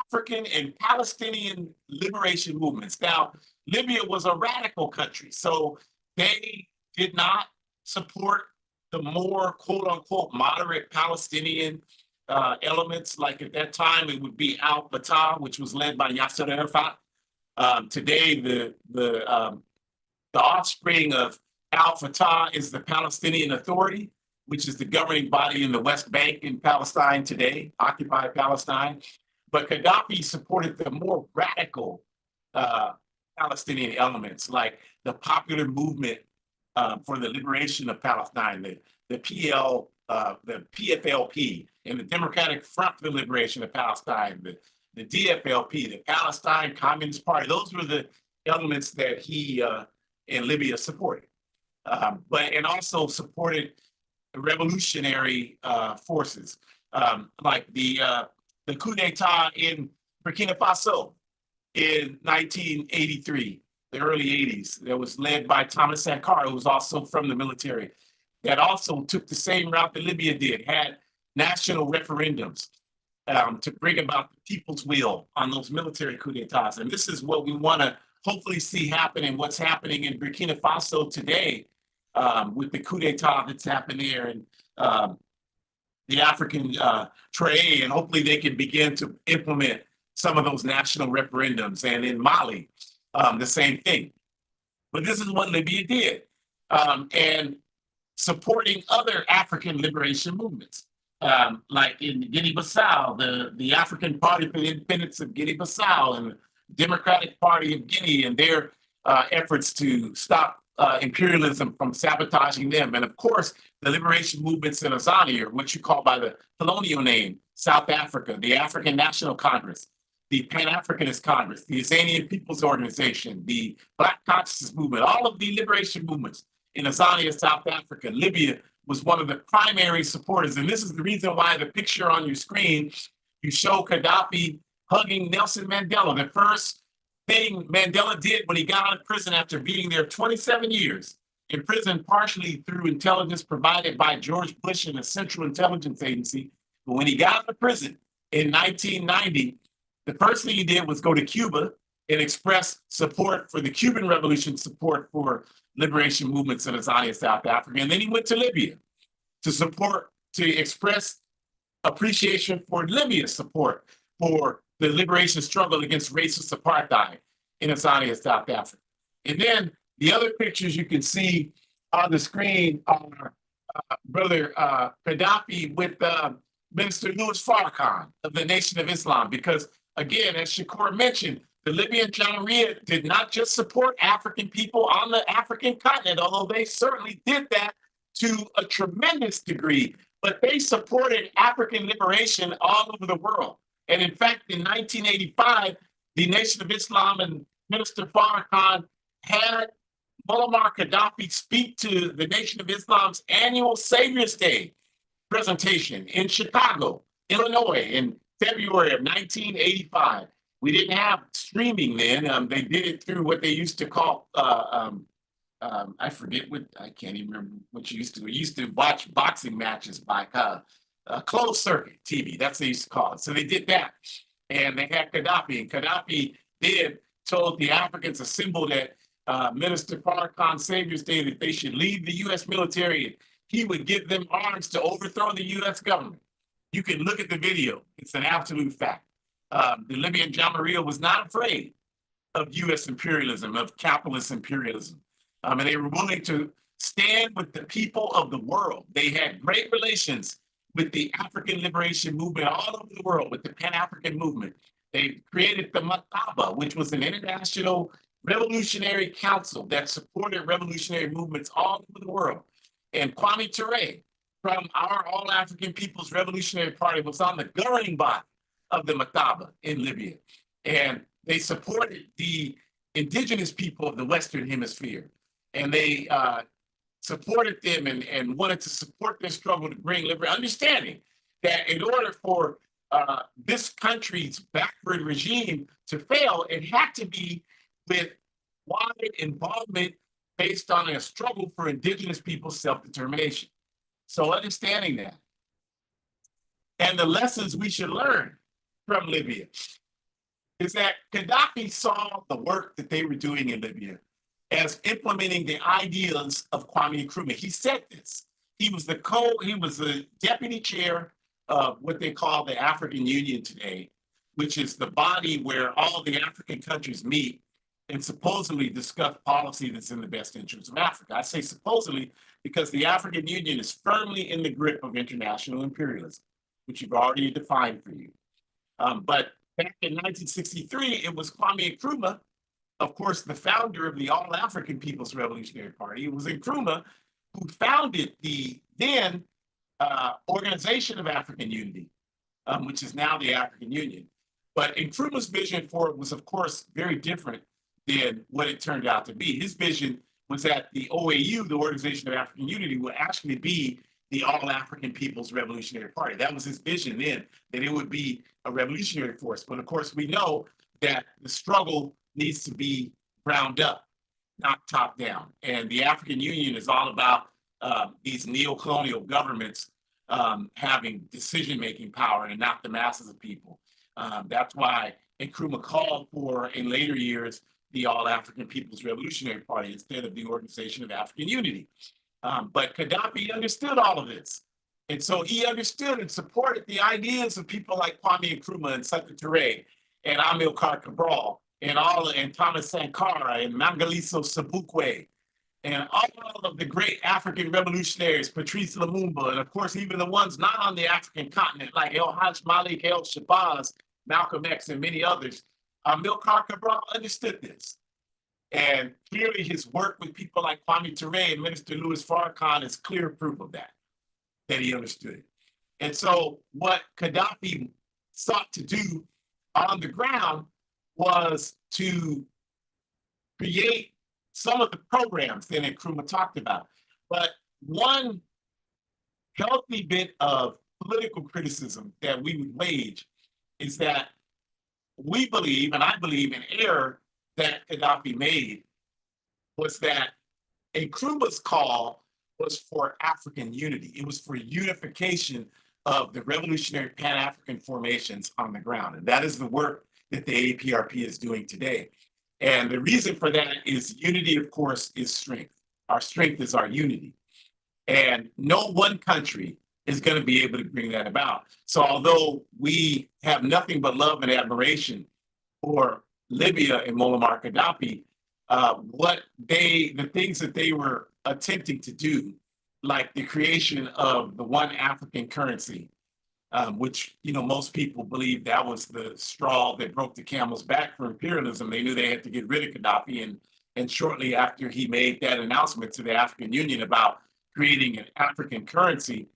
African and Palestinian liberation movements. Now, Libya was a radical country, so they did not support the more quote unquote moderate Palestinian elements. Like at that time, it would be Al Fatah, which was led by Yasser Arafat. Today, the offspring of Al Fatah is the Palestinian Authority, which is the governing body in the West Bank in Palestine today, occupied Palestine. But Gaddafi supported the more radical Palestinian elements, like the Popular Movement for the Liberation of Palestine, the PFLP, and the Democratic Front for the Liberation of Palestine, the DFLP, the Palestine Communist Party. Those were the elements that he in Libya supported, and also supported revolutionary forces, like the coup d'etat in Burkina Faso in 1983, the early 80s, that was led by Thomas Sankara, who was also from the military, that also took the same route that Libya did, had national referendums to bring about the people's will on those military coup d'etats. And this is what we want to hopefully see happen, and what's happening in Burkina Faso today with the coup d'etat that's happened there, and the African Traoré, and hopefully they can begin to implement some of those national referendums. And in Mali, the same thing. But this is what Libya did, and supporting other African liberation movements, like in Guinea-Bissau, the African Party for the Independence of Guinea-Bissau, and the Democratic Party of Guinea, and their efforts to stop imperialism from sabotaging them. And of course, the liberation movements in Azania, what you call by the colonial name, South Africa, the African National Congress, the Pan-Africanist Congress, the Azanian People's Organization, the Black Consciousness Movement, all of the liberation movements in Azania, South Africa. Libya was one of the primary supporters. And this is the reason why the picture on your screen, you show Gaddafi hugging Nelson Mandela. The first thing Mandela did when he got out of prison after being there 27 years in prison, partially through intelligence provided by George Bush and the Central Intelligence Agency. But when he got out of prison in 1990, the first thing he did was go to Cuba and express support for the Cuban Revolution, support for liberation movements in Azania, South Africa. And then he went to Libya to express appreciation for Libya's support for the liberation struggle against racist apartheid in Azania, South Africa. And then the other pictures you can see on the screen are Brother Gaddafi with Minister Louis Farrakhan of the Nation of Islam, because again, as Shakur mentioned, the Libyan Janjaweed did not just support African people on the African continent, although they certainly did that to a tremendous degree, but they supported African liberation all over the world. And in fact, in 1985, the Nation of Islam and Minister Farrakhan had Muammar Gaddafi speak to the Nation of Islam's annual Savior's Day presentation in Chicago, Illinois, in February of 1985. We didn't have streaming then. They did it through what they used to call, I forget what, I can't even remember what you used to. We used to watch boxing matches by closed circuit TV. That's what they used to call it. So they did that. And they had Gaddafi. And Gaddafi told the Africans assembled at Minister Farrakhan's Savior's Day that they should leave the U.S. military, and he would give them arms to overthrow the U.S. government. You can look at the video. It's an absolute fact. The Libyan Janjaweed was not afraid of U.S. imperialism, of capitalist imperialism. And they were willing to stand with the people of the world. They had great relations with the African liberation movement all over the world, with the Pan-African movement. They created the Mataba, which was an international revolutionary council that supported revolutionary movements all over the world. And Kwame Ture from our All African People's Revolutionary Party was on the governing body of the Mataba in Libya. And they supported the indigenous people of the Western Hemisphere. And they supported them and wanted to support their struggle to bring liberty, understanding that in order for this country's backward regime to fail, it had to be with wide involvement based on a struggle for indigenous people's self-determination. So understanding that and the lessons we should learn from Libya is that Gaddafi saw the work that they were doing in Libya as implementing the ideas of Kwame Nkrumah. He said this. He was the deputy chair of what they call the African Union today, which is the body where all the African countries meet and supposedly discuss policy that's in the best interest of Africa. I say supposedly because the African Union is firmly in the grip of international imperialism, which you've already defined for you. But back in 1963, it was Kwame Nkrumah, of course, the founder of the All African People's Revolutionary Party. It was Nkrumah who founded the then Organization of African Unity, which is now the African Union. But Nkrumah's vision for it was, of course, very different than what it turned out to be. His vision was that the OAU, the Organization of African Unity, would actually be the All African People's Revolutionary Party. That was his vision then, that it would be a revolutionary force. But of course, we know that the struggle needs to be ground up, not top down. And the African Union is all about these neo-colonial governments having decision-making power and not the masses of people. That's why Nkrumah called for, in later years, the All African People's Revolutionary Party instead of the Organization of African Unity. But Gaddafi understood all of this. And so he understood and supported the ideas of people like Kwame Nkrumah and Sekou Touré and Amilcar Cabral and Thomas Sankara and Mangaliso Sobukwe and all of the great African revolutionaries, Patrice Lumumba, and of course, even the ones not on the African continent, like El Hajj Malik El Shabazz, Malcolm X, and many others. Amilcar Cabral understood this. And clearly his work with people like Kwame Touré and Minister Louis Farrakhan is clear proof of that he understood it. And so what Gaddafi sought to do on the ground was to create some of the programs that Nkrumah talked about. But one healthy bit of political criticism that we would wage is that we believe, and I believe, an error that Gaddafi made was that Nkrumah's call was for African unity. It was for unification of the revolutionary Pan-African formations on the ground. And that is the work that the APRP is doing today. And the reason for that is unity, of course, is strength. Our strength is our unity. And no one country is going to be able to bring that about. So although we have nothing but love and admiration for Libya and Muammar Gaddafi, the things that they were attempting to do, like the creation of the one African currency, which most people believe that was the straw that broke the camel's back for imperialism. They knew they had to get rid of Gaddafi, and shortly after he made that announcement to the African Union about creating an African currency,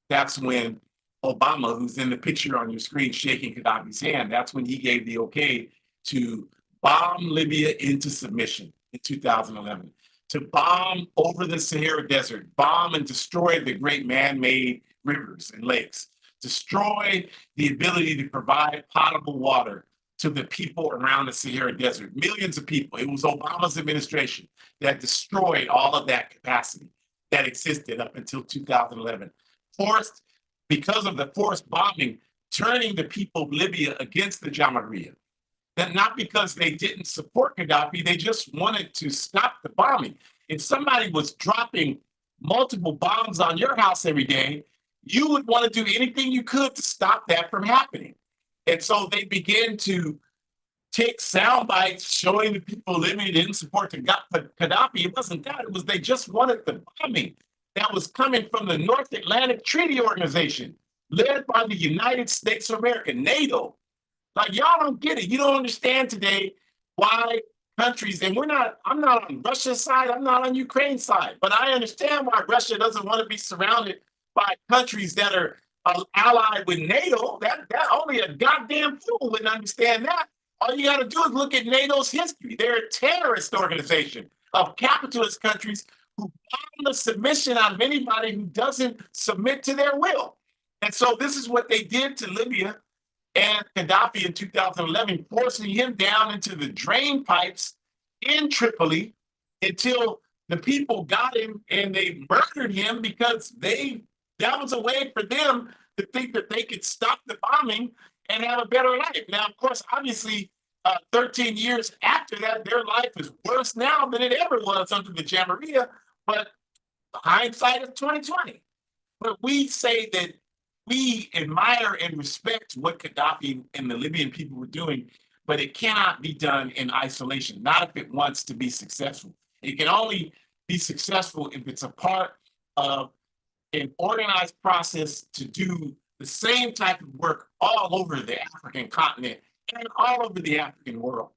that's when Obama, who's in the picture on your screen shaking Gaddafi's hand, that's when he gave the okay to bomb Libya into submission in 2011, to bomb over the Sahara Desert, bomb and destroy the great man-made rivers and lakes, destroy the ability to provide potable water to the people around the Sahara Desert, millions of people. It was Obama's administration that destroyed all of that capacity that existed up until 2011. Because of the forced bombing, turning the people of Libya against the Jamahiriya. That not because they didn't support Gaddafi, they just wanted to stop the bombing. If somebody was dropping multiple bombs on your house every day, you would want to do anything you could to stop that from happening. And so they began to take sound bites showing the people Libya didn't support Gaddafi. It wasn't that. It was they just wanted the bombing that was coming from the North Atlantic Treaty Organization, led by the United States of America, NATO. Like, y'all don't get it. You don't understand today why countries, and I'm not on Russia's side, I'm not on Ukraine's side, but I understand why Russia doesn't want to be surrounded by countries that are allied with NATO. That only a goddamn fool wouldn't understand that. All you got to do is look at NATO's history. They're a terrorist organization of capitalist countries who bomb the submission out of anybody who doesn't submit to their will. And so this is what they did to Libya and Gaddafi in 2011, forcing him down into the drain pipes in Tripoli until the people got him and they murdered him because that was a way for them to think that they could stop the bombing and have a better life. Now, of course, obviously, 13 years after that, their life is worse now than it ever was under the Jamahiriya, but hindsight is 2020. But we say that we admire and respect what Gaddafi and the Libyan people were doing, but it cannot be done in isolation, not if it wants to be successful. It can only be successful if it's a part of an organized process to do the same type of work all over the African continent and all over the African world.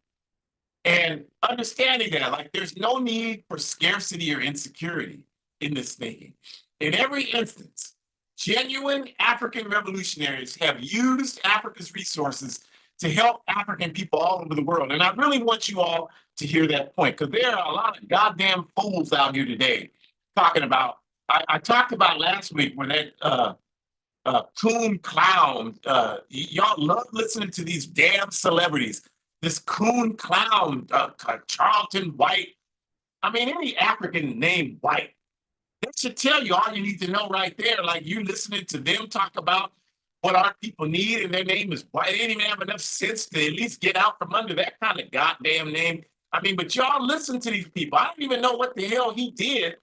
And understanding that, like, there's no need for scarcity or insecurity in this thinking. In every instance, genuine African revolutionaries have used Africa's resources to help African people all over the world. And I really want you all to hear that point, because there are a lot of goddamn fools out here today talking about, I talked about last week when that coon clown, y'all love listening to these damn celebrities. This coon clown, Charlton White. I mean, any African named White, that should tell you all you need to know right there. Like, you listening to them talk about what our people need, and their name is White. They didn't even have enough sense to at least get out from under that kind of goddamn name. I mean, but y'all listen to these people. I don't even know what the hell he did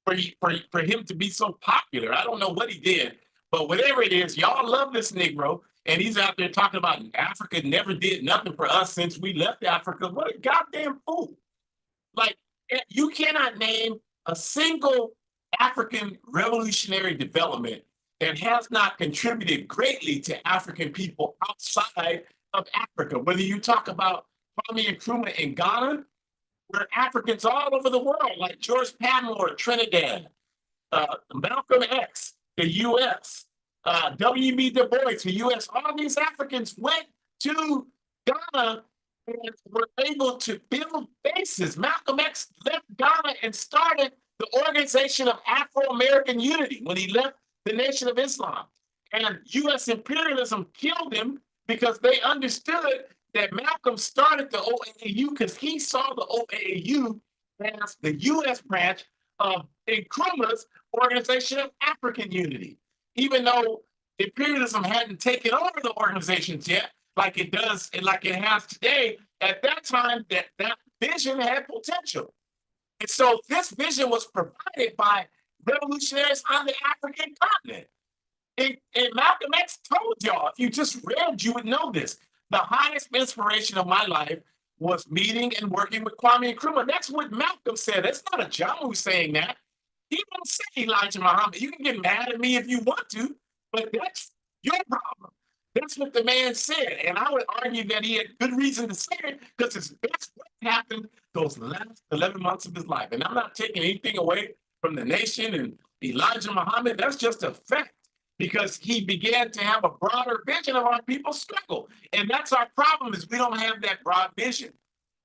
for him to be so popular. I don't know what he did, but whatever it is, y'all love this Negro, and he's out there talking about Africa never did nothing for us since we left Africa. What a goddamn fool. Like, you cannot name a single African revolutionary development that has not contributed greatly to African people outside of Africa. Whether you talk about Kwame Nkrumah in Ghana, where Africans all over the world, like George Padmore, Trinidad, Malcolm X, the U.S., W.B. Du Bois, the U.S., all these Africans went to Ghana and were able to build bases. Malcolm X left Ghana and started the Organization of Afro-American Unity when he left the Nation of Islam. And U.S. imperialism killed him because they understood that Malcolm started the OAU because he saw the OAU as the U.S. branch of Nkrumah's Organization of African Unity. Even though imperialism hadn't taken over the organizations yet, like it does and like it has today, at that time, that vision had potential. And so this vision was provided by revolutionaries on the African continent. And Malcolm X told y'all, if you just read, you would know this. The highest inspiration of my life was meeting and working with Kwame Nkrumah. That's what Malcolm said. That's not a John who's saying that. He didn't say Elijah Muhammad. You can get mad at me if you want to, but that's your problem. That's what the man said. And I would argue that he had good reason to say it because that's what happened those last 11 months of his life. And I'm not taking anything away from the nation and Elijah Muhammad. That's just a fact, because he began to have a broader vision of our people's struggle. And that's our problem, is we don't have that broad vision.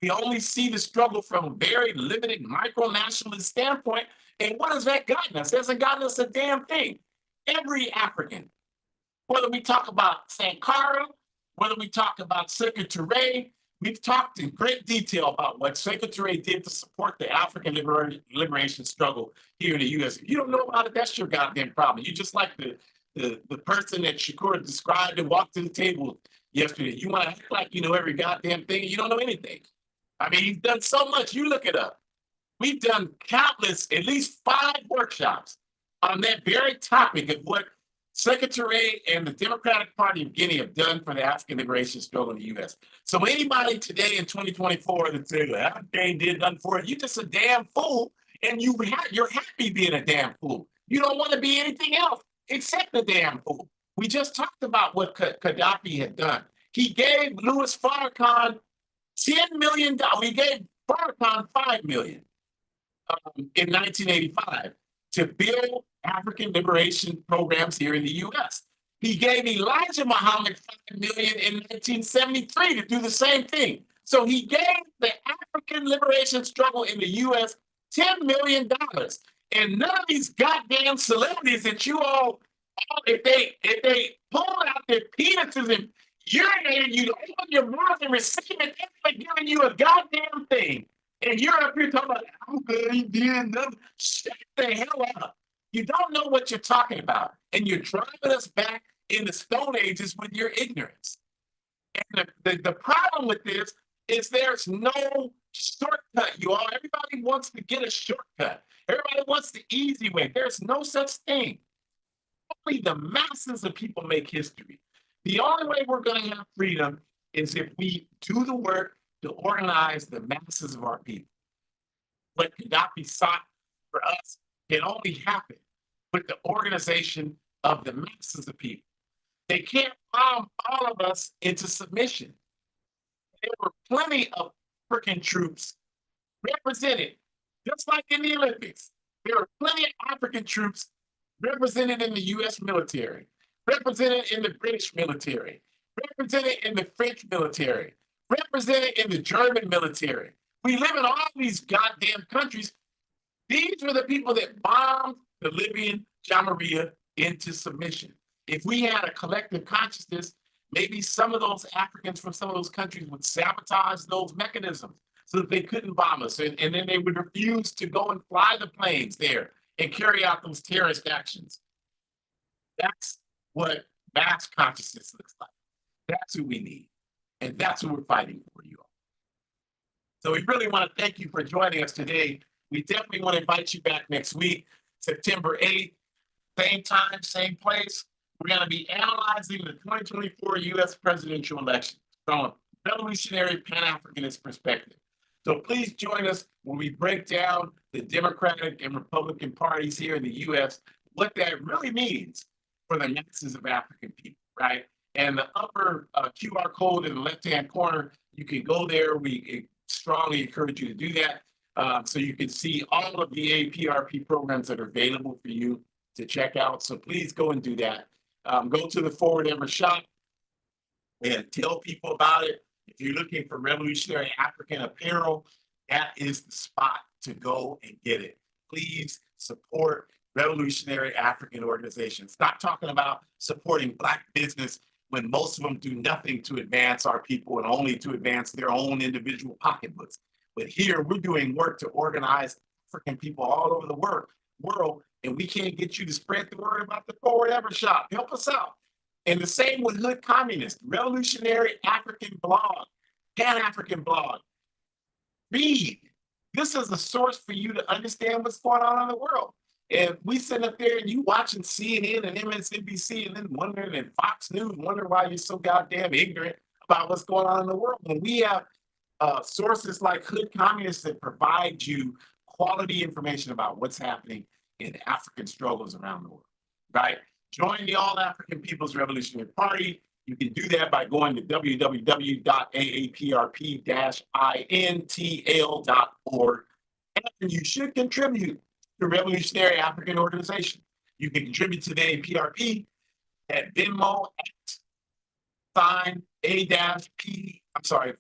We only see the struggle from a very limited micro-nationalist standpoint. And what has that gotten us? It hasn't gotten us a damn thing. Every African, whether we talk about Sankara, whether we talk about Sekou Touré, we've talked in great detail about what Sekou Touré did to support the African liberation struggle here in the U.S. If you don't know about it, that's your goddamn problem. You're just like the person that Shakur described and walked to the table yesterday. You want to act like you know every goddamn thing, and you don't know anything. I mean, he's done so much. You look it up. We've done countless, at least 5 workshops on that very topic of what Sekou Touré and the Democratic Party of Guinea have done for the African liberation struggle in the U.S. So anybody today in 2024 that says they did nothing for it, you're just a damn fool, and you're happy being a damn fool. You don't want to be anything else except a damn fool. We just talked about what Gaddafi had done. He gave Louis Farrakhan $10 million. He gave Farrakhan 5 million in 1985 to build African liberation programs here in the U.S. He gave Elijah Muhammad 5 million in 1973 to do the same thing. So he gave the African liberation struggle in the U.S. $10 million. And none of these goddamn celebrities that you all, if they pull out their penises and urinated you to open your mouth and receive it, they're giving you a goddamn thing. And you're up here talking about, I'm good, he did nothing. Shut the hell up. You don't know what you're talking about. And you're driving us back in the Stone Ages with your ignorance. And the problem with this is there's no shortcut, you all. Everybody wants to get a shortcut. Everybody wants the easy way. There's no such thing. Only the masses of people make history. The only way we're going to have freedom is if we do the work to organize the masses of our people. What Gaddafi sought for us can only happen with the organization of the masses of people. They can't bomb all of us into submission. There were plenty of African troops represented, just like in the Olympics. There were plenty of African troops represented in the US military, represented in the British military, represented in the French military, represented in the German military. We live in all these goddamn countries. These were the people that bombed the Libyan Jamahiriya into submission. If we had a collective consciousness, maybe some of those Africans from some of those countries would sabotage those mechanisms so that they couldn't bomb us. And then they would refuse to go and fly the planes there and carry out those terrorist actions. That's what mass consciousness looks like. That's who we need. And that's who we're fighting for, you all. So we really want to thank you for joining us today. We definitely want to invite you back next week, September 8th, same time, same place. We're going to be analyzing the 2024 U.S. presidential election from a revolutionary Pan-Africanist perspective. So please join us when we break down the Democratic and Republican parties here in the U.S., what that really means for the masses of African people, right? And the upper QR code in the left-hand corner, you can go there. We strongly encourage you to do that so you can see all of the APRP programs that are available for you to check out. So please go and do that. Go to the Forward Ever shop and tell people about it. If you're looking for revolutionary African apparel, that is the spot to go and get it. Please support revolutionary African organizations. Stop talking about supporting Black business when most of them do nothing to advance our people and only to advance their own individual pocketbooks. But here we're doing work to organize African people all over the world, and we can't get you to spread the word about the Forward Ever shop. Help us out. And the same with Hood Communist, revolutionary African blog, Pan-African blog. Read. This is a source for you to understand what's going on in the world. And we sit up there and you watching CNN and MSNBC and then wondering, and Fox News, wondering why you're so goddamn ignorant about what's going on in the world. When we have sources like Hood Communists that provide you quality information about what's happening in African struggles around the world, right? Join the All African People's Revolutionary Party. You can do that by going to www.aaprp-intl.org. And you should contribute to Revolutionary African Organization. You can contribute to the APRP at Venmo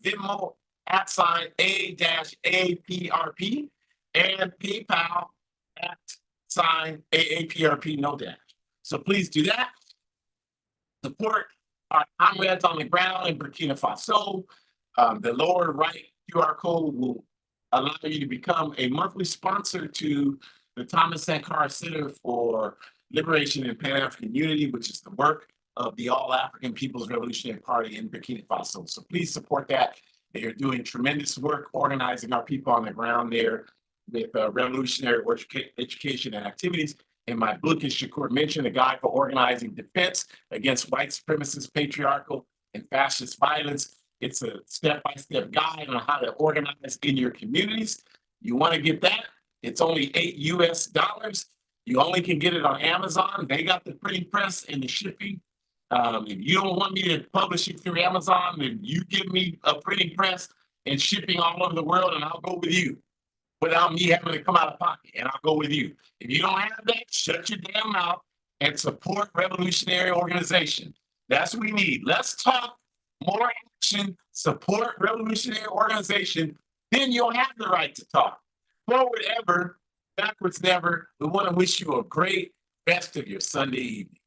Venmo @A-APRP and PayPal @AAPRP no dash. So please do that. Support our comrades on the ground in Burkina Faso. The lower right QR code will allow you to become a monthly sponsor to the Thomas Sankara Center for Liberation and Pan-African Unity, which is the work of the All African People's Revolutionary Party in Burkina Faso. So please support that. They are doing tremendous work organizing our people on the ground there with revolutionary education and activities. In my book, as Shakur mentioned, A Guide for Organizing Defense Against White Supremacist, Patriarchal, and Fascist Violence. It's a step-by-step guide on how to organize in your communities. You want to get that? It's only $8 US. You only can get it on Amazon. They got the printing press and the shipping. If you don't want me to publish it through Amazon, then you give me a printing press and shipping all over the world, and I'll go with you without me having to come out of pocket, and I'll go with you. If you don't have that, shut your damn mouth and support revolutionary organization. That's what we need. Let's talk more action, support revolutionary organization, then you'll have the right to talk. Forward ever, backwards never. We want to wish you a great rest of your Sunday evening.